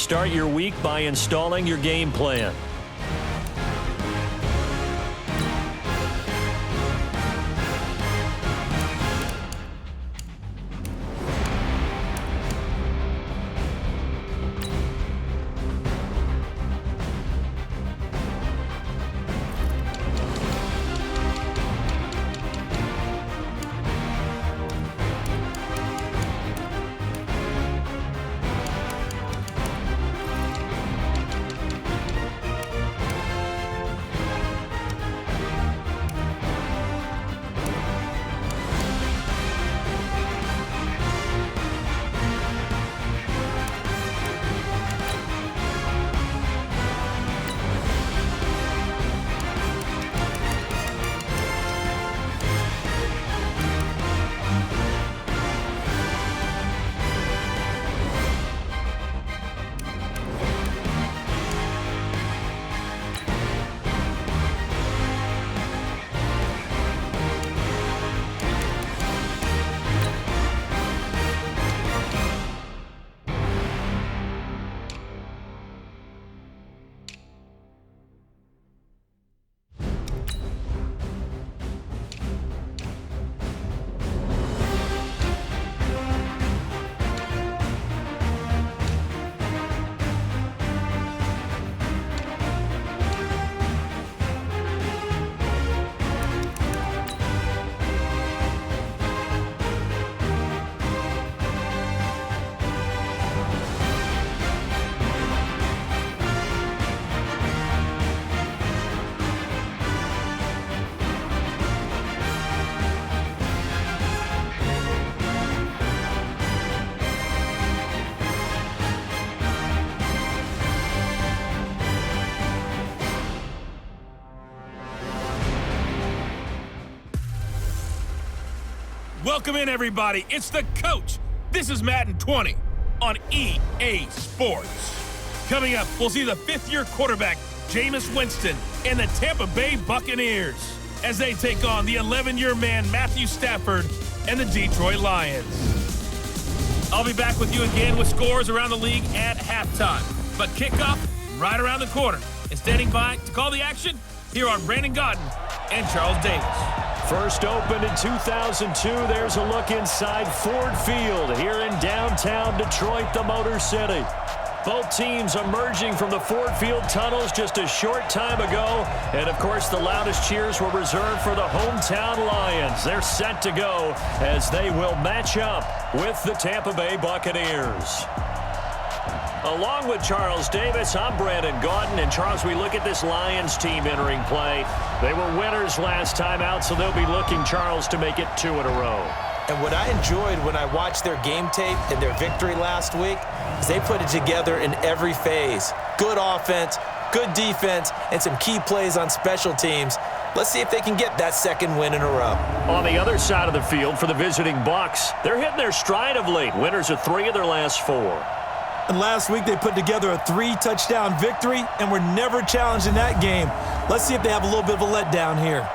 start your week by installing your game plan. Welcome in, everybody. It's the coach. This is Madden 20 on EA Sports. Coming up, we'll see the fifth-year quarterback, Jameis Winston, and the Tampa Bay Buccaneers as they take on the 11-year man, Matthew Stafford, and the Detroit Lions. I'll be back with you again with scores around the league at halftime. But kickoff right around the corner. And standing by to call the action, here are Brandon Godden and Charles Davis. First opened in 2002, there's a look inside Ford Field here in downtown Detroit, the Motor City. Both teams emerging from the Ford Field tunnels just a short time ago. And, of course, the loudest cheers were reserved for the hometown Lions. They're set to go as they will match up with the Tampa Bay Buccaneers. Along with Charles Davis, I'm Brandon Gaudin. And, Charles, we look at this Lions team entering play. They were winners last time out, so they'll be looking, Charles, to make it 2 in a row. And what I enjoyed when I watched their game tape and their victory last week is they put it together in every phase. Good offense, good defense, and some key plays on special teams. Let's see if they can get that second win in a row. On the other side of the field for the visiting Bucs, they're hitting their stride of late. Winners of 3 of their last 4. And last week they put together a 3-touchdown victory and were never challenged in that game. Let's see if they have a little bit of a letdown here.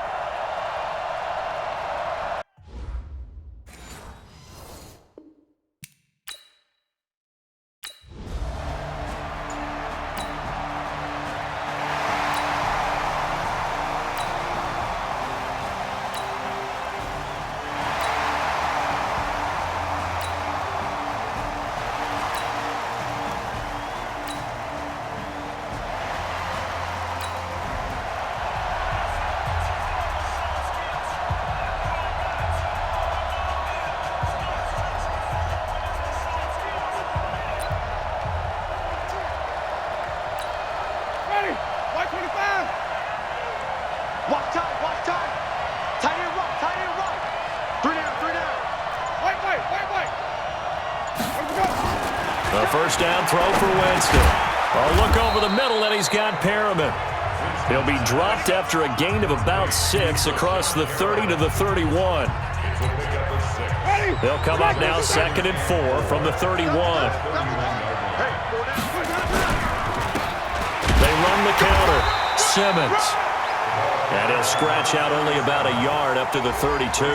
The first down throw for Winston. A look over the middle, and he's got Perriman. He'll be dropped after a gain of about 6 across the 30 to the 31. They'll come up now 2nd and 4 from the 31. They run the counter. Simmons. And he'll scratch out only about a yard up to the 32.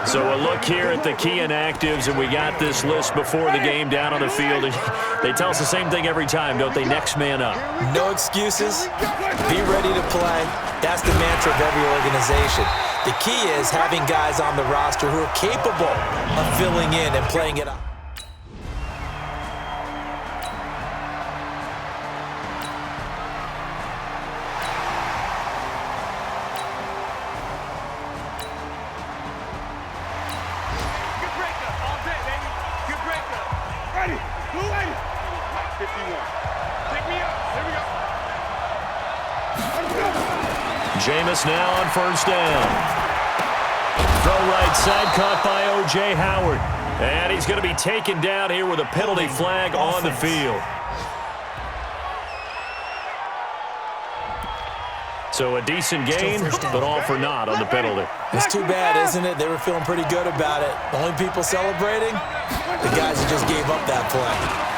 So a look here at the key inactives, and we got this list before the game down on the field. They tell us the same thing every time, don't they? Next man up. No excuses. Be ready to play. That's the mantra of every organization. The key is having guys on the roster who are capable of filling in and playing it up. Jameis now on first down. Throw right side, caught by O.J. Howard. And he's going to be taken down here with a penalty flag on the field. So a decent gain, but all for naught on the penalty. It's too bad, isn't it? They were feeling pretty good about it. The only people celebrating, the guys who just gave up that play.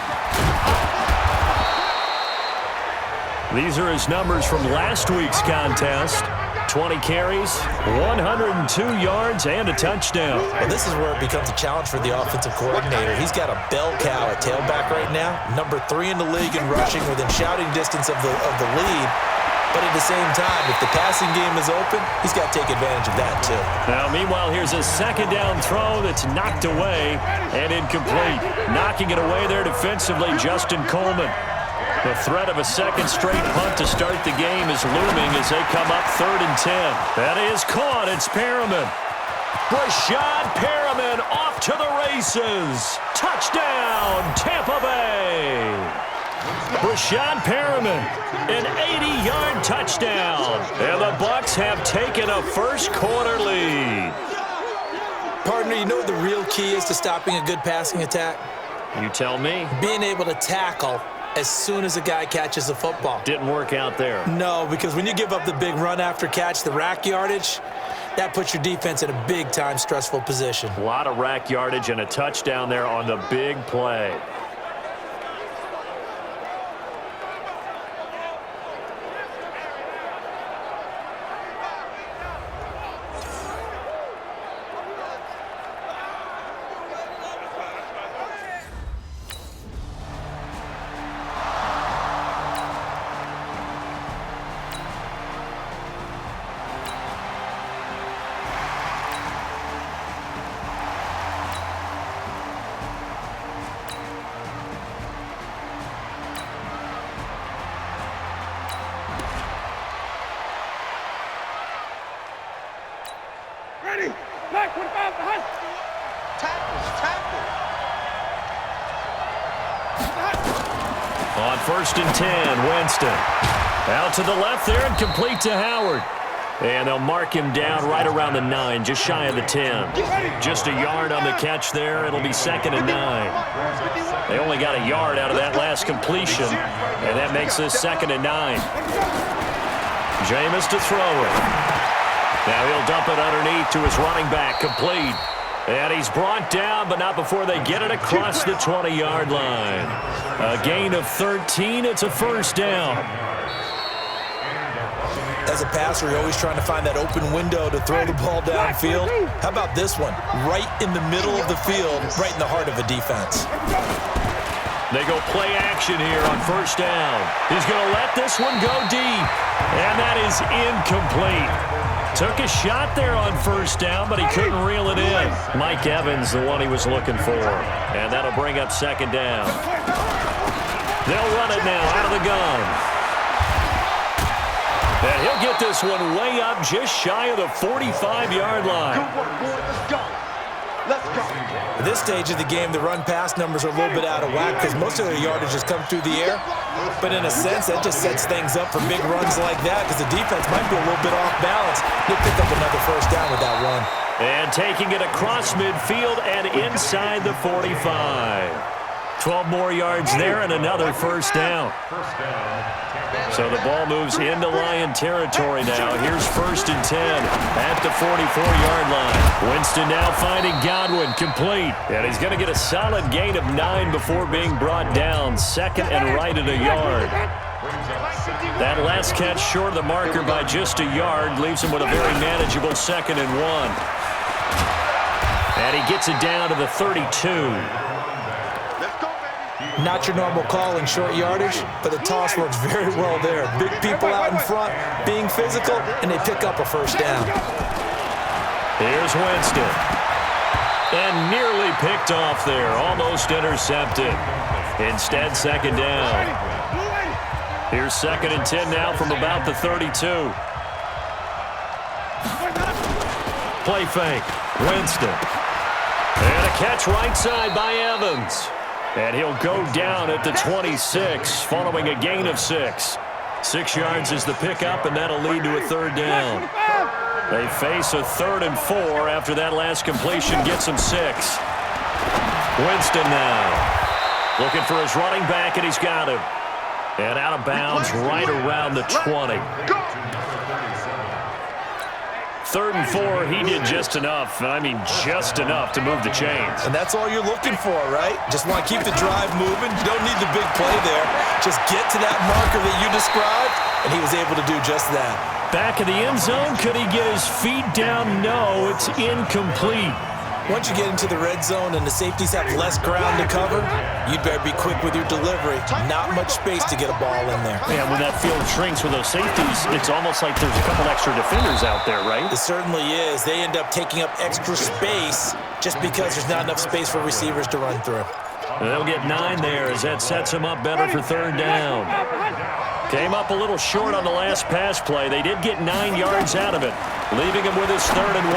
These are his numbers from last week's contest. 20 carries, 102 yards, and a touchdown. Well, this is where it becomes a challenge for the offensive coordinator. He's got a bell cow at tailback right now, number 3 in the league in rushing, within shouting distance of the lead. But at the same time, if the passing game is open, he's got to take advantage of that too. Now, meanwhile, here's a second down throw that's knocked away and incomplete. Knocking it away there defensively, Justin Coleman. The threat of a second straight punt to start the game is looming as they come up 3rd and 10. That is caught. It's Perriman. Rashad Perriman off to the races. Touchdown, Tampa Bay. Rashad Perriman, an 80-yard touchdown. And the Bucs have taken a first-quarter lead. Partner, you know what the real key is to stopping a good passing attack? You tell me. Being able to tackle as soon as a guy catches the football. Didn't work out there. No, because when you give up the big run after catch, the rack yardage, that puts your defense in a big-time stressful position. A lot of rack yardage and a touchdown there on the big play. On 1st and 10, Winston. Out to the left there and complete to Howard. And they'll mark him down right around the 9, just shy of the 10. Just a yard on the catch there. It'll be 2nd and 9. They only got a yard out of that last completion, and that makes this 2nd and 9. Jameis to throw it. Now he'll dump it underneath to his running back, complete. And he's brought down, but not before they get it across the 20-yard line. A gain of 13. It's a first down. As a passer, you're always trying to find that open window to throw the ball downfield. How about this one? Right in the middle of the field, right in the heart of a defense. They go play action here on first down. He's going to let this one go deep. And that is incomplete. Took a shot there on first down, but he couldn't reel it in. Mike Evans, the one he was looking for. And that'll bring up 2nd down. They'll run it now out of the gun. And he'll get this one way up just shy of the 45-yard line. Good work, boy. Let's go. Let's go. At this stage of the game, the run-pass numbers are a little bit out of whack because most of their yardage has come through the air. But in a sense, that just sets things up for big runs like that because the defense might be a little bit off balance. He'll pick up another first down with that run. And taking it across midfield and inside the 45. 12 more yards there and another first down. So the ball moves into Lion territory now. Here's 1st and 10 at the 44-yard line. Winston now finding Godwin, complete. And he's going to get a solid gain of 9 before being brought down. 2nd and right at a yard. That last catch short of the marker by just a yard leaves him with a very manageable 2nd and 1. And he gets it down to the 32. Not your normal call in short yardage, but the toss works very well there. Big people out in front, being physical, and they pick up a first down. Here's Winston. And nearly picked off there, almost intercepted. Instead, 2nd down. Here's 2nd and 10 now from about the 32. Play fake. Winston. And a catch right side by Evans. And he'll go down at the 26 following a gain of 6. 6 yards is the pickup, and that'll lead to a 3rd down. They face a 3rd and 4 after that last completion gets him 6. Winston now. Looking for his running back, and he's got him. And out of bounds right around the 20. 3rd and 4, he did just enough. I mean, just enough to move the chains. And that's all you're looking for, right? Just want to keep the drive moving. You don't need the big play there. Just get to that marker that you described, and he was able to do just that. Back in the end zone, could he get his feet down? No, it's incomplete. Once you get into the red zone and the safeties have less ground to cover, you'd better be quick with your delivery. Not much space to get a ball in there. Yeah, when that field shrinks with those safeties, it's almost like there's a couple extra defenders out there, right? It certainly is. They end up taking up extra space just because there's not enough space for receivers to run through. They'll get 9 there as that sets them up better for 3rd down. Came up a little short on the last pass play. They did get 9 yards out of it, leaving him with his 3rd and 1.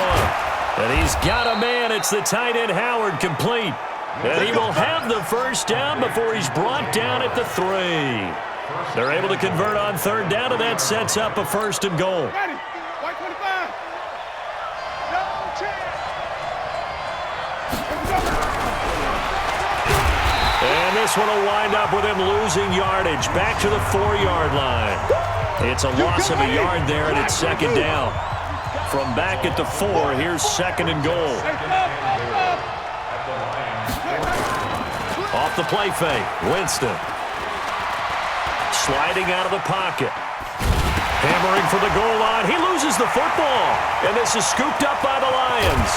And he's got a man. It's the tight end Howard, complete. And he will have the first down before he's brought down at the 3. They're able to convert on 3rd down, and that sets up a 1st and goal. And this one will wind up with him losing yardage back to the 4-yard line. It's a loss of a yard there, and it's 2nd down. From back at the 4, here's 2nd and goal. Off the play fake, Winston. Sliding out of the pocket. Hammering for the goal line. He loses the football. And this is scooped up by the Lions.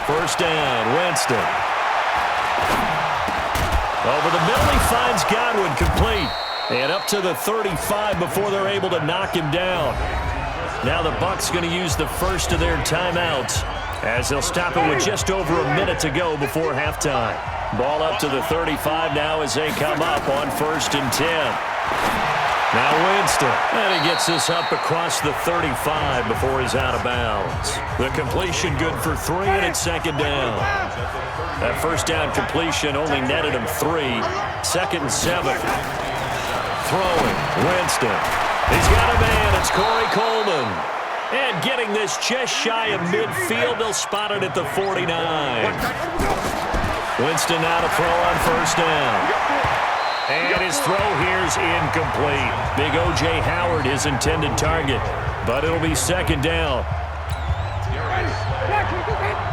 First down, Winston. Over the middle, he finds Godwin, complete. And up to the 35 before they're able to knock him down. Now the Bucs going to use the first of their timeouts as they'll stop it with just over a minute to go before halftime. Ball up to the 35 now as they come up on 1st and 10. Now Winston, and he gets this up across the 35 before he's out of bounds. The completion good for 3, and it's 2nd down. That first down completion only netted him 3. 2nd and 7. Throwing, Winston. He's got a man, it's Corey Coleman. And getting this just shy of midfield, they'll spot it at the 49. Winston now to throw on 1st down. And his throw here's incomplete. Big O.J. Howard, his intended target. But it'll be 2nd down.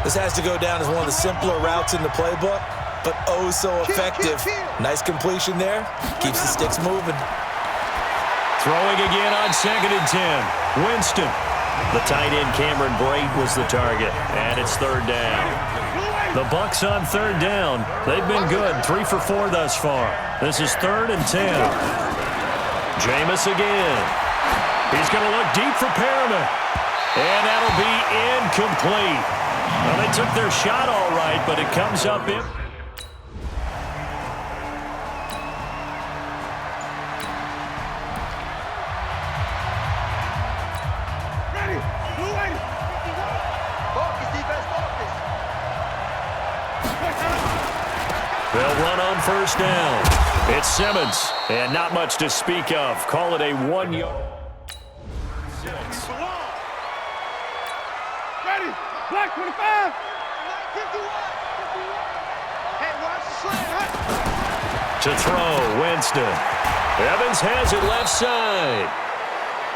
This has to go down as one of the simpler routes in the playbook, but oh so effective. Nice completion there. Keeps the sticks moving. Throwing again on 2nd and 10. Winston. The tight end Cameron Brate was the target. And it's 3rd down. The Bucs on 3rd down. They've been good, 3 for 4 thus far. This is 3rd and 10. Jameis again. He's going to look deep for Perriman. And that'll be incomplete. Well, they took their shot all right, but it comes up in. run on first down. It's Simmons, and not much to speak of. Call it a 1 yard. Ready. Black 25. 51. Hey, watch the slant. To throw, Winston. Evans has it left side.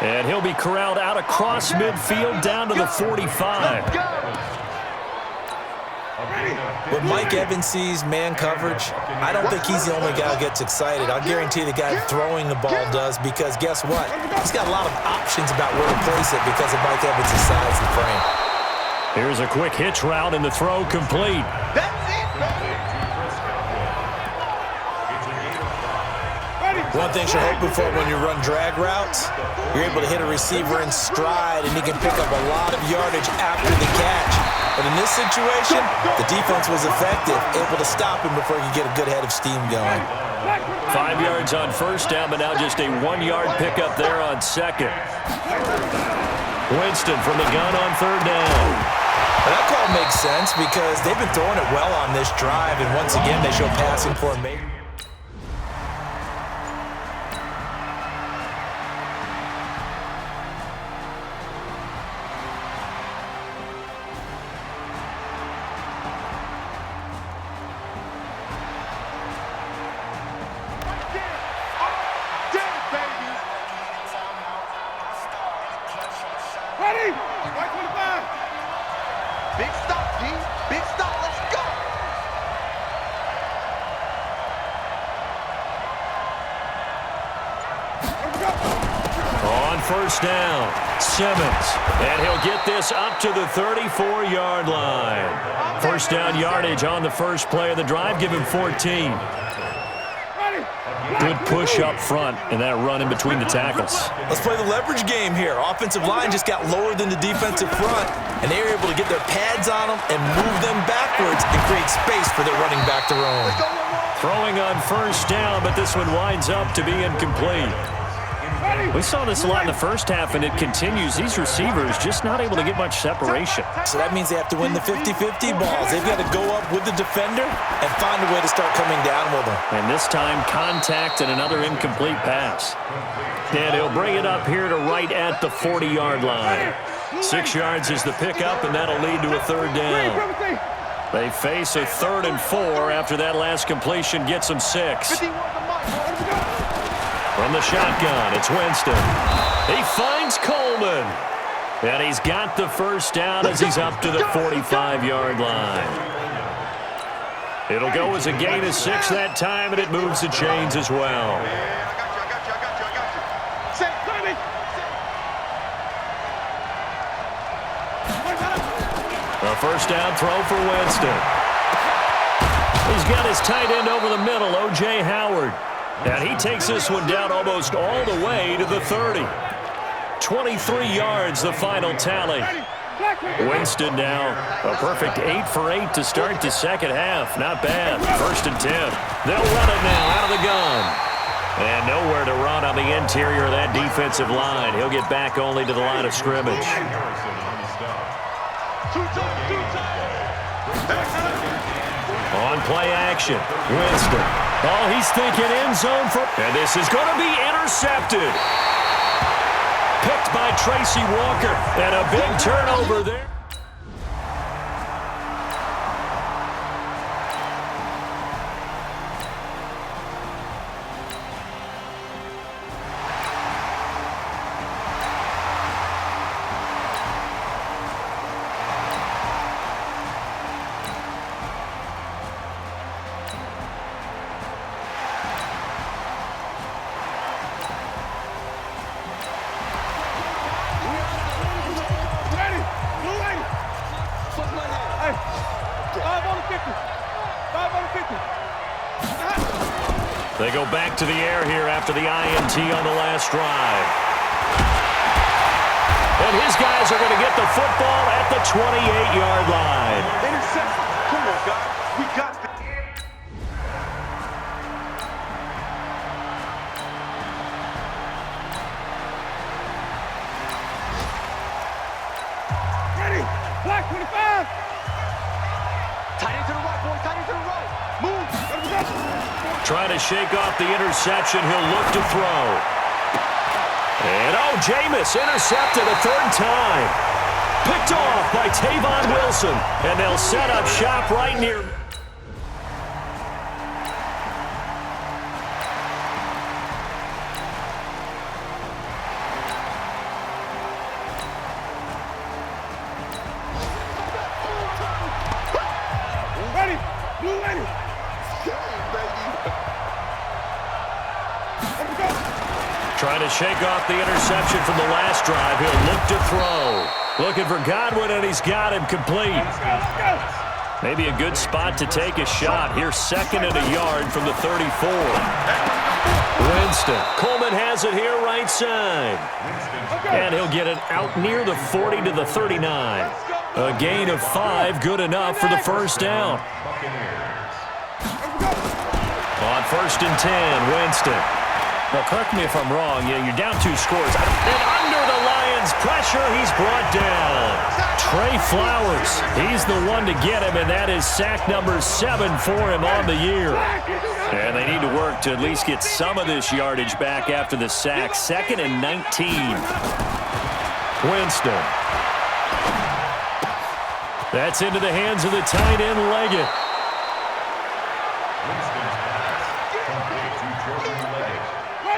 And he'll be corralled out across midfield down to the 45. When Mike Evans sees man coverage, I don't think he's the only guy who gets excited. I'll guarantee the guy throwing the ball does, because guess what? He's got a lot of options about where to place it because of Mike Evans' size and frame. Here's a quick hitch route, and the throw complete. That's it, baby. One thing you're hoping for when you run drag routes, you're able to hit a receiver in stride, and he can pick up a lot of yardage after the catch. But in this situation, the defense was effective, able to stop him before he could get a good head of steam going. 5 yards on first down, but now just a 1 yard pickup there on second. Winston from the gun on third down. Well, that call makes sense because they've been throwing it well on this drive, and once again, they show passing formation. Ready. White 25. Big stop, D. Big stop. Let's go. On first down, Simmons. And he'll get this up to the 34-yard line. First down yardage on the first play of the drive. Give him 14. Good push up front and that run in between the tackles. Let's play the leverage game here. Offensive line just got lower than the defensive front, and they were able to get their pads on them and move them backwards and create space for their running back to roam. Throwing on first down, but this one winds up to be incomplete. We saw this a lot in the first half, and it continues. These receivers just not able to get much separation. So that means they have to win the 50-50 balls. They've got to go up with the defender and find a way to start coming down with them. And this time, contact and another incomplete pass. And he'll bring it up here to right at the 40-yard line. 6 yards is the pickup, and that'll lead to a third down. They face a 3rd and 4 after that last completion gets them 6. From the shotgun, it's Winston. He finds Coleman. And he's got the first down as he's up to the 45-yard line. It'll go as a gain of 6 that time, and it moves the chains as well. A first down throw for Winston. He's got his tight end over the middle, O.J. Howard. And he takes this one down almost all the way to the 30. 23 yards, the final tally. Winston now a perfect 8 for 8 to start the second half. Not bad. 1st and 10. They'll run it now out of the gun. And nowhere to run on the interior of that defensive line. He'll get back only to the line of scrimmage. On play action, Winston. Oh, he's thinking end zone for... And this is going to be intercepted. Picked by Tracy Walker. And a big turnover there. They go back to the air here after the INT on the last drive. And his guys are going to get the football at the 28-yard line. Interception. Come on, guys. We got this. Ready. Black 25. Tight end to the right, boys. Tight end to the right. Move. Trying to shake off the interception. He'll look to throw. And, Jameis intercepted a third time. Picked off by Tavon Wilson. And they'll set up shop right near... Trying to shake off the interception from the last drive. He'll look to throw. Looking for Godwin, and he's got him complete. Maybe a good spot to take a shot. Here's 2nd and a yard from the 34. Winston. Coleman has it here right side. And he'll get it out near the 40 to the 39. A gain of 5, good enough for the first down. On 1st and 10, Winston. Well, correct me if I'm wrong. Yeah, you're down 2 scores. And under the Lions' pressure, he's brought down. Trey Flowers, he's the one to get him, and that is sack number 7 for him on the year. And they need to work to at least get some of this yardage back after the sack. 2nd and 19. Winston. That's into the hands of the tight end, Leggett.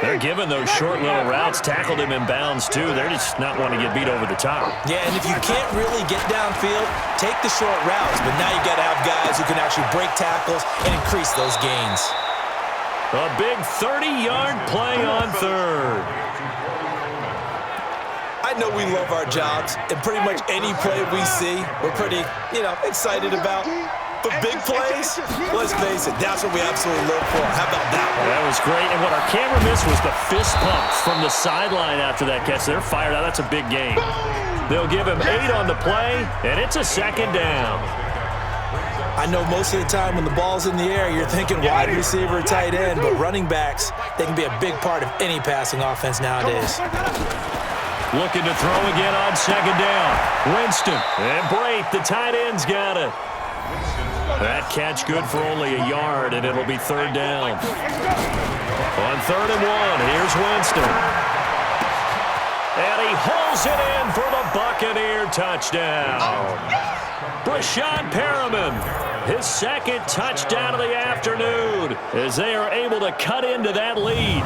They're giving those short little routes. Tackled him in bounds, too. They're just not wanting to get beat over the top. Yeah, and if you can't really get downfield, take the short routes. But now you got to have guys who can actually break tackles and increase those gains. A big 30-yard play on 3rd. I know we love our jobs, and pretty much any play we see, we're pretty, excited about. But big plays, let's face it, that's what we absolutely live for. How about that one? That was great, and what our camera missed was the fist pump from the sideline after that catch. They're fired out. That's a big game. They'll give him 8 on the play, and it's a 2nd down. I know most of the time when the ball's in the air, you're thinking wide receiver, tight end, but running backs, they can be a big part of any passing offense nowadays. Looking to throw again on 2nd down. Winston and Brate, the tight end's got it. That catch good for only a yard, and it'll be 3rd down. On 3rd and 1, here's Winston. And he hauls it in for the Buccaneer touchdown. Brashad Perriman, his 2nd touchdown of the afternoon, as they are able to cut into that lead.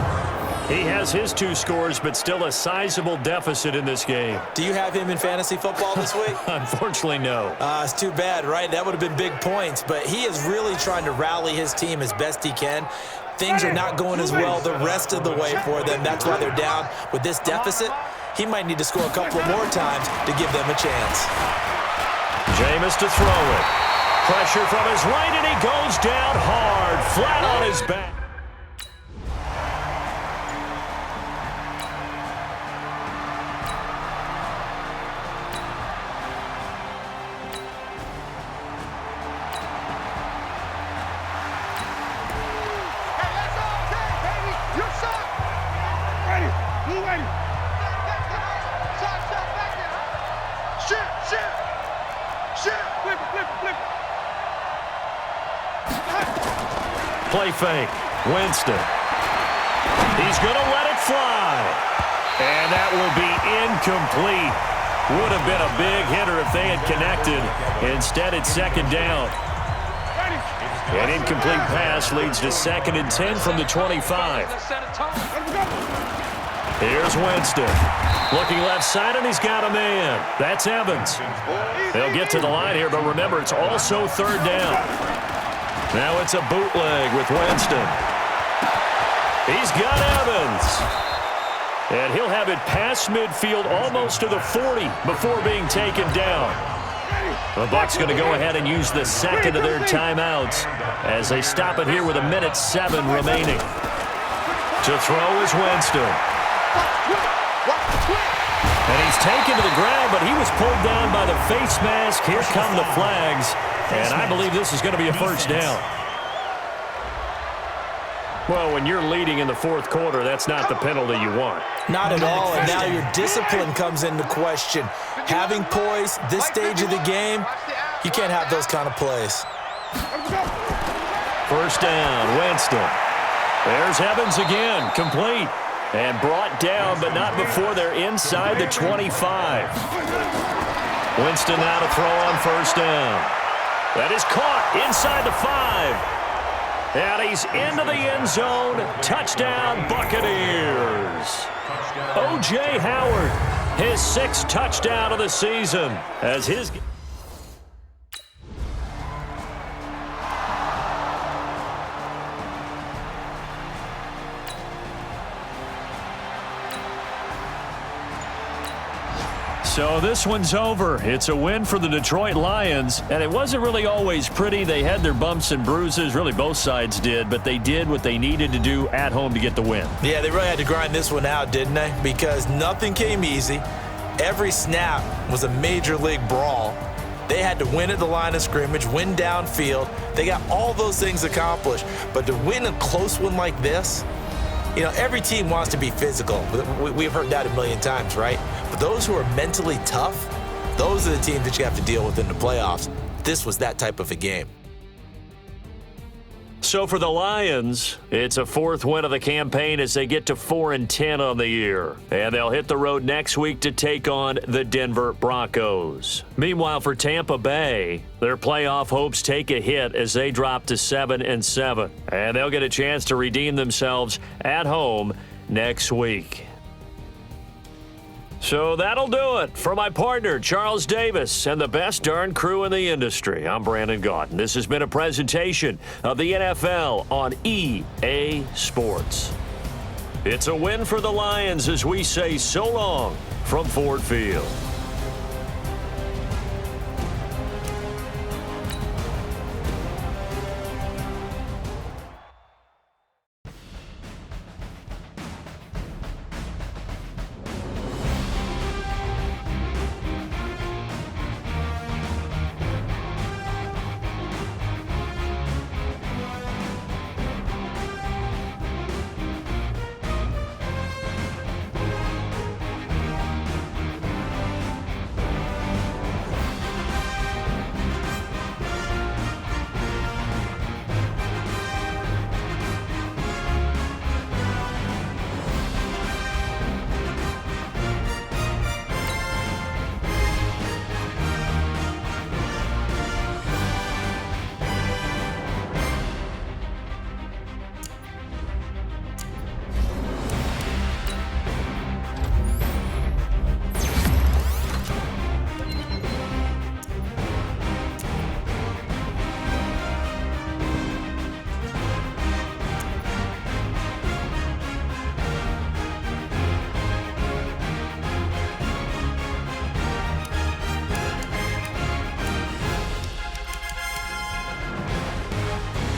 He has his 2 scores, but still a sizable deficit in this game. Do you have him in fantasy football this week? Unfortunately, no. It's too bad, right? That would have been big points, but he is really trying to rally his team as best he can. Things are not going as well the rest of the way for them. That's why they're down with this deficit. He might need to score a couple more times to give them a chance. Jameis to throw it. Pressure from his right, and he goes down hard, flat on his back. Play fake. Winston. He's going to let it fly. And that will be incomplete. Would have been a big hitter if they had connected. Instead, it's 2nd down. An incomplete pass leads to 2nd and 10 from the 25. Here's Winston. Looking left side, and he's got a man. That's Evans. They'll get to the line here, but remember, it's also 3rd down. Now it's a bootleg with Winston. He's got Evans. And he'll have it past midfield almost to the 40 before being taken down. The Bucs going to go ahead and use the 2nd of their timeouts as they stop it here with 1:07 remaining. To throw is Winston. And he's taken to the ground, but he was pulled down by the face mask. Here come the flags. And I believe this is going to be a first down. Well, when you're leading in the 4th quarter, that's not the penalty you want. Not at all, and now your discipline comes into question. Having poise, this stage of the game, you can't have those kind of plays. First down, Winston. There's Evans again, complete. And brought down, but not before they're inside the 25. Winston now to throw on first down. That is caught inside the 5. And he's into the end zone. Touchdown, Buccaneers. O.J. Howard, his 6th touchdown of the season as his... So this one's over. It's a win for the Detroit Lions, and it wasn't really always pretty. They had their bumps and bruises. Really, both sides did, but they did what they needed to do at home to get the win. Yeah, they really had to grind this one out, didn't they? Because nothing came easy. Every snap was a major league brawl. They had to win at the line of scrimmage, win downfield. They got all those things accomplished. But to win a close one like this, you know, every team wants to be physical. We've heard that a million times, right? But those who are mentally tough, those are the teams that you have to deal with in the playoffs. This was that type of a game. So for the Lions, it's a 4th win of the campaign as they get to 4-10 on the year. And they'll hit the road next week to take on the Denver Broncos. Meanwhile, for Tampa Bay, their playoff hopes take a hit as they drop to 7-7. And they'll get a chance to redeem themselves at home next week. So that'll do it. For my partner, Charles Davis, and the best darn crew in the industry, I'm Brandon Gaudin. This has been a presentation of the NFL on EA Sports. It's a win for the Lions as we say so long from Ford Field.